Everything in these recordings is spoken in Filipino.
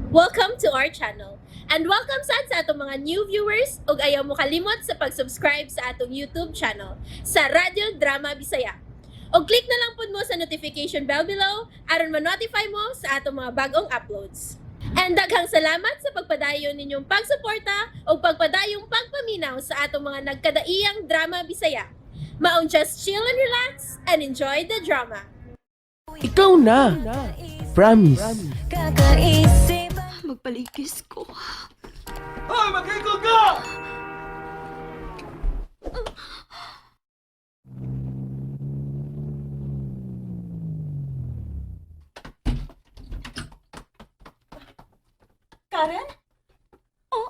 Welcome to our channel. And welcome sa atong mga new viewers ug ayaw mo kalimot sa pag-subscribe sa atong YouTube channel sa Radio Drama Bisaya. O click na lang pud mo sa notification bell below aron ma-notify mo sa atong mga bagong uploads. And daghang salamat sa pagpadayon ninyong pagsuporta o pagpadayong pagpaminaw sa atong mga nagkadaiyang Drama Bisaya. Maong just chill and relax and enjoy the drama. Ikaw na. Promise. Kakaisip magpaligis ko. Hoy, mag-ikot ka! Karen? Oh.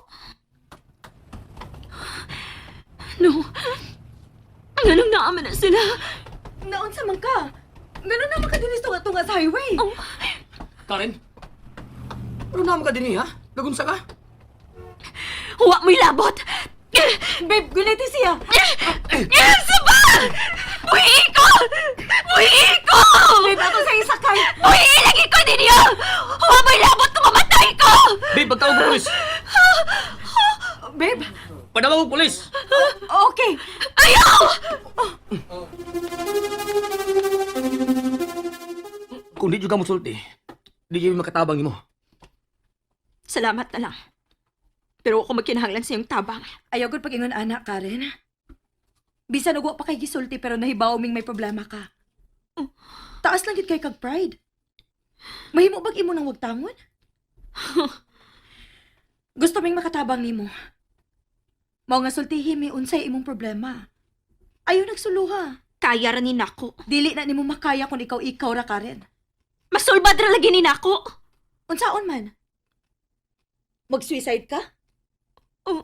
No. Ganun naaman na sila. Naunsa man ka? Ganun naman ka dinis tunga sa highway. Oh. Karen? Ano naman ka din ha? Nagunsa ka? Huwa mo'y labot. Babe, guliti siya. Saba! Buhi ko! Buhi ko! Babe, ato sa isakay. Buhi lagi ko din niyo! Huwa mo'y labot kung mamatay ko! Babe, pagtawag mo pulis! Babe, Padawag mo pulis! okay. Ayaw! Kung di ka mo sulti, di kayo makatabang mo. Salamat na lang. Pero ako magkinahanglan sa iyong tabang. Ayaw gud pag-ingon anak, Karen. Bisan ugwa pa kay gisulti pero nahibaw ming may problema ka. Taas lang gid kay kag pride. Mahimo bag imo nang wagtangon? Gusto ming makatabang nimo. Mao nga sultihi mi unsay imong problema. Ayaw nagsuluha. Kaya ra ni nako. Dili na nimo makaya kung ikaw ra, Karen. Masulbad ra lagi ni nako. Unsaon man? Mag-suicide ka? Oh.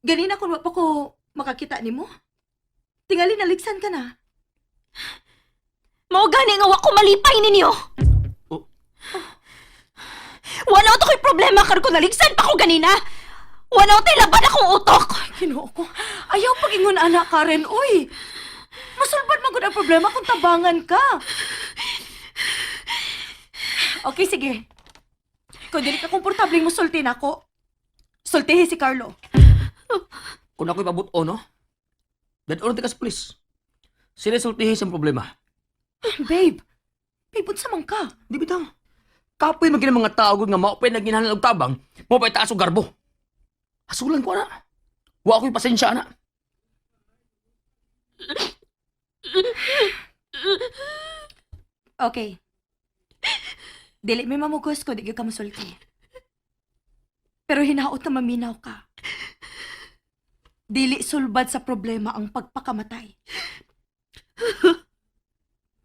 Ganina kung wa pa ko makakita nimo. Tingali naligsan ka na. Mao gani nga wa ko malipay ninyo. Oh. Wala to ko'y problema kar ko naligsan pa ko ganina. Wala tay laban akong utok. Ginoo ko. Ayaw pag-ingon anak, Karen. Uy! Masulbad man gud ang problema kung tabangan ka. Okay, sige. Kung dili ka komportabling mo sulti na ako, sultihi si Carlo. Kung ako'y pabuto, no? Dadon ka sa pulis. Sila sultihin sa problema. Babe, unsa man ka? Di bitang. Kapoy maging mga tao nga maupay na ginahalan og tabang, maupay taas og garbo. Asulan ko na. Wa ako'y pasensya na. Okay. Dili may mamugos ko, di ka masulti. Pero hinaot na maminaw ka. Dili sulbad sa problema ang pagpakamatay.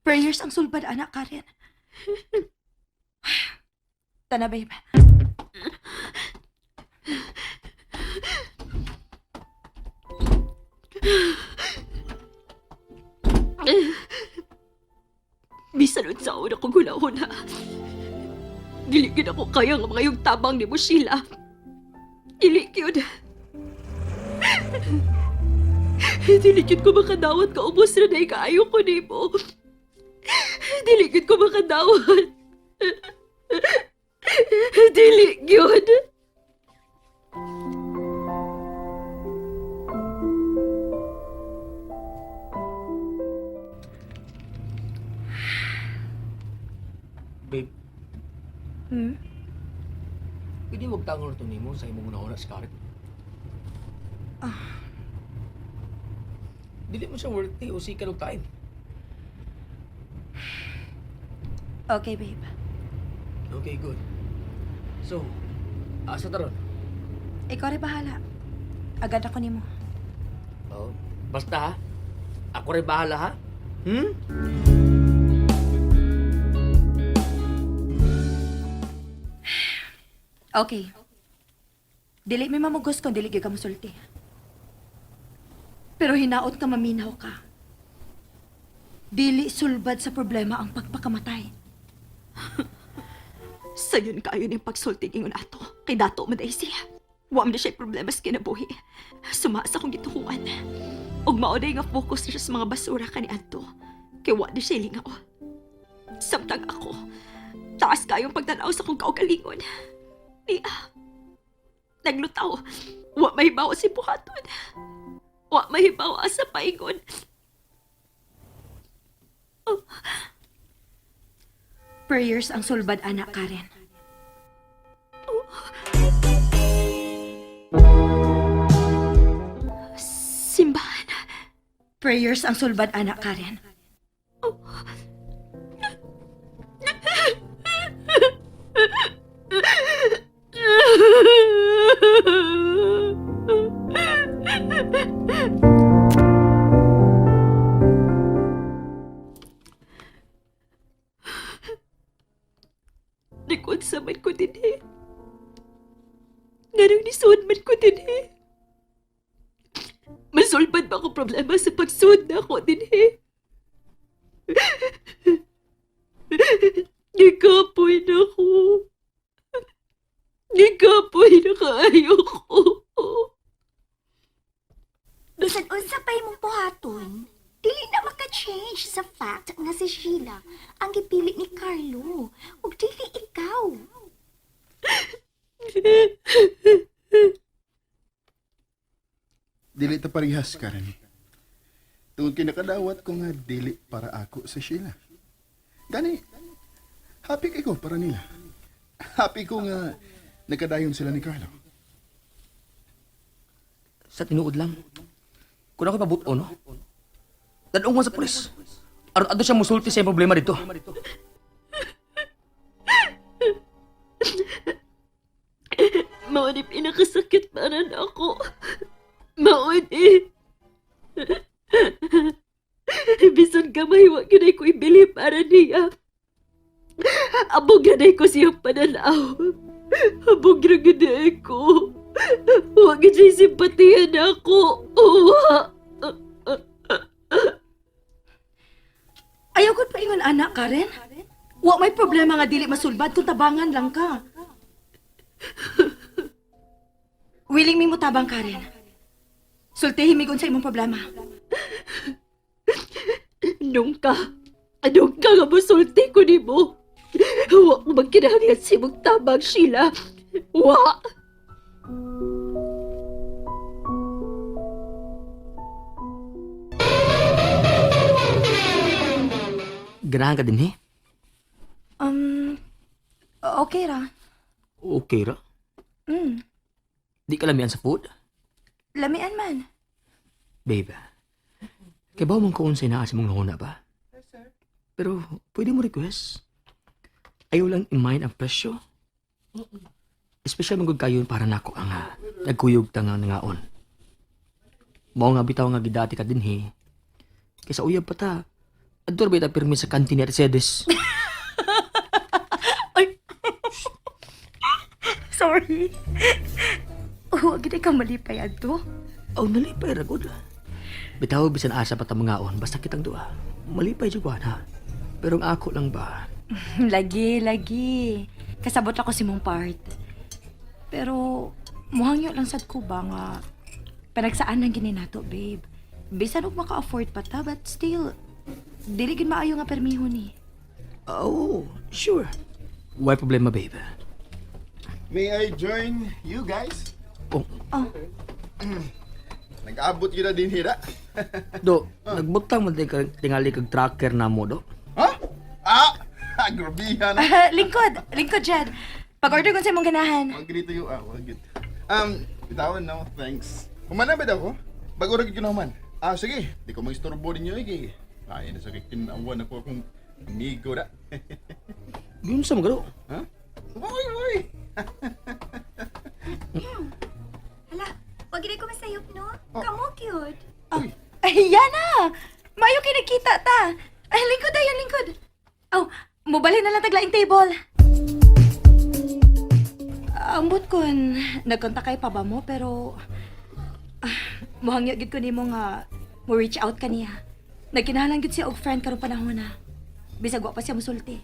Prayers ang sulbad, anak Karen. Tana, babe. Bisan unsa una ko gulahon ha. Dili gyud ako kaya nga mga yung tabang ni mo Sheila. Dili gyud. Dili gyud ko makadawat ka ubos na day kaayo ko nimo. Dili gyud ko makadawat. Dili gyud. Babe, Hmm? pwede magtangon ito nimo sa imong una si Karen. Dili mo siya worthy o sikan og time. Okay, babe. Okay, good. So, asa taron? Ikaw rin bahala. Agad ako nimo. Oh, basta ha. Ako rin bahala ha. Hmm? Okay. Dili may mamugos kung dili gyud ka musulti. Pero hinaot ka maminaw ka. Dili sulbad sa problema ang pagpakamatay. Sayon kayo ng pagsulti ingon ato. Kay dato man day siya. Wa man siya problema sa kinabuhi. Sumaas akong gituhuan. Og mao day nga focus na siya sa mga basura kani adto. Kay wa di siya lingaw. Samtang ako, Taas kayong pagtanaw sa kong kaugalingon. Niya, naglutaw. Wa mahibaw si buhaton. Wa mahibaw sa paingon. Prayers ang sulbad, anak Karen. Simbahan. Prayers ang sulbad, anak Karen. Nakunsa man ko din eh. Nganong nisuod man ko din eh. Masulbad ba ako problema sa pagsuod na ako din eh. Nikapoy na ko. Nikapoy na kaayo ko. Bisan unsa pa imong buhaton, dili na maka-change sa fact nga si Sheila ang gipili ni Carlo ug dili ikaw. Dili ta parehas, Karen. Tungod kay nakadawat ko nga dili para ako sa Sheila. Gani, happy kay ko para nila. Happy ko nga nagkadayon sila ni Carlo. Sa tinuod lang. Kung ako pabuto, no? Dadong sa pulis. Aron siya musulti sa iyang problema dito. Mao ni pinakasakit para na ako. Mao ni. Bisan gamay wa gyud ko ibili para niya. Abog ganay ko siyang pananaw. Abog ra gyud ko. Wa gyud siya simpatihan ako. Wa. Ayaw ko pa ingon, anak Karen. Wa may problema nga dili masulbad kung tabangan lang ka. Willing mi mo tabang, Karen. Sultihin mi sa imong problema. Nung ka nga musulti ko ni mo. Wa ko magkinahanglan si mong tabang, Sheila. Wa. Ganahan ka din, eh? Okay ra. Okay ra. Di ka lamian sa food? Lamian man. Babe, kaya ba mong kaunsay na sa mong nahuna ba? Pero, pwede mo request. Ayaw lang i-mind ang presyo. Espesyal magod kayo para nako ang nagkuyog ta nga nangaon. Mao nga bitaw nga gidati ka din, he. Kaysa uyab pa ta. Ador ba ita pirmi sa kantin ni Mercedes? Sorry. Huwag gina ka malipay ato. Oh, nalipay ragod. Bitaw bisan asa pa ta mangaon basta kitang duha. Malipay jud ha. Pero ang ako lang ba? Lagi. Kasabot ako si mong part. Pero, muhangyo lang sad ko ba nga panagsaan ng gininato, babe. Bisan og maka-afford pa ta, but still, dili gid maayo nga permiho ni. Oh, sure. Why problema, babe? May I join you guys? Oh, Nag-abot yun na din hira. do, nagbutang mo tingali kag tracker na mo, do? Ha? Grabihan. Lingkod, Jed. Pag-order ko sa imong ganahan. Wag dito yung, wag dito. Bitawan no, thanks. Kumana ba daw ko? Bago rin ko naman. Sige. Di ko mag-istorbo ninyo, eh. Kaya na sa kikinawan ako akong amigo na. Yun sa mga, do? Ha? Boy! Hala, wag gid ko masayop no. Kamo cute. Uy! Ay, Yana! Mayo kinikita ta. Ay, lingkod. Oh, mubali na lang taglaing table. Ambot kun, nagkontak kay pa ba mo, pero muhangyo gid ko nimo nga mo reach out kaniya. Nagkinahanglan gid siya og friend karong panahon na. Bisag wa pa siya musulti.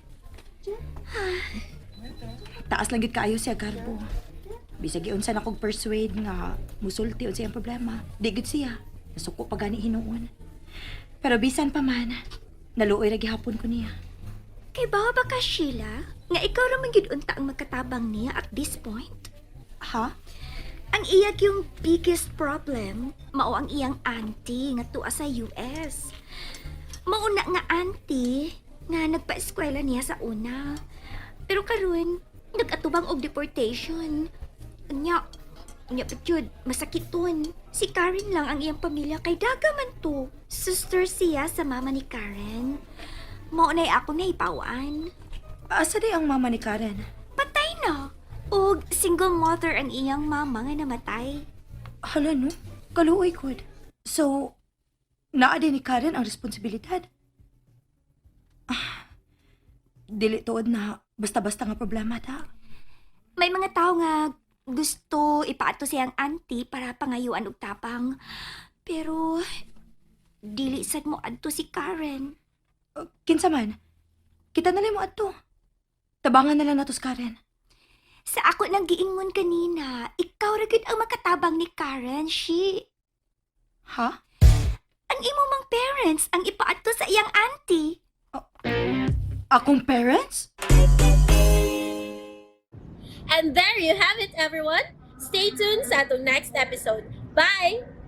Taas lang gid kaayo siya garbo. Bisag giunsa na kog persuade nga musulti unsa iyang problema. Di gid siya. Nasuko pa gani hinuon. Pero bisan pa man, naluoy ra gihapon ko niya. Kay bawa ba ka Sheila? Nga ikaw raman gid unta ang magkatabang niya at this point. Ha? Ang iyag yung biggest problem, mao ang iyang auntie nga tuwa sa US. Mauna nga auntie nga nagpa-eskwela niya sa una. Pero karon nagatubang og deportation. Nya pagyud, masakiton. Si Karen lang ang iyang pamilya kay daga man to. Sister siya sa mama ni Karen. Mao na ako naipawan. Asa day ang mama ni Karen? Patay na. Og single mother ang iyang mama nga namatay. Hala no, kaluoy kod. So, naa din ni Karen ang responsibilidad. Dili tuod na basta-basta nga problema ta. May mga tao nga gusto ipaato siyang auntie para pangayuan og tapang. Pero dili sad mo adto si Karen. Kinsa man, kita na lang mo adto. Tabangan na lang natos Karen. Sa ako nang giingon kanina, ikaw ra gid ang makatabang ni Karen, she. Ha? Ang imo mang parents ang ipaato sa iyang auntie. Akong parents? And there you have it, everyone. Stay tuned sa atong next episode. Bye!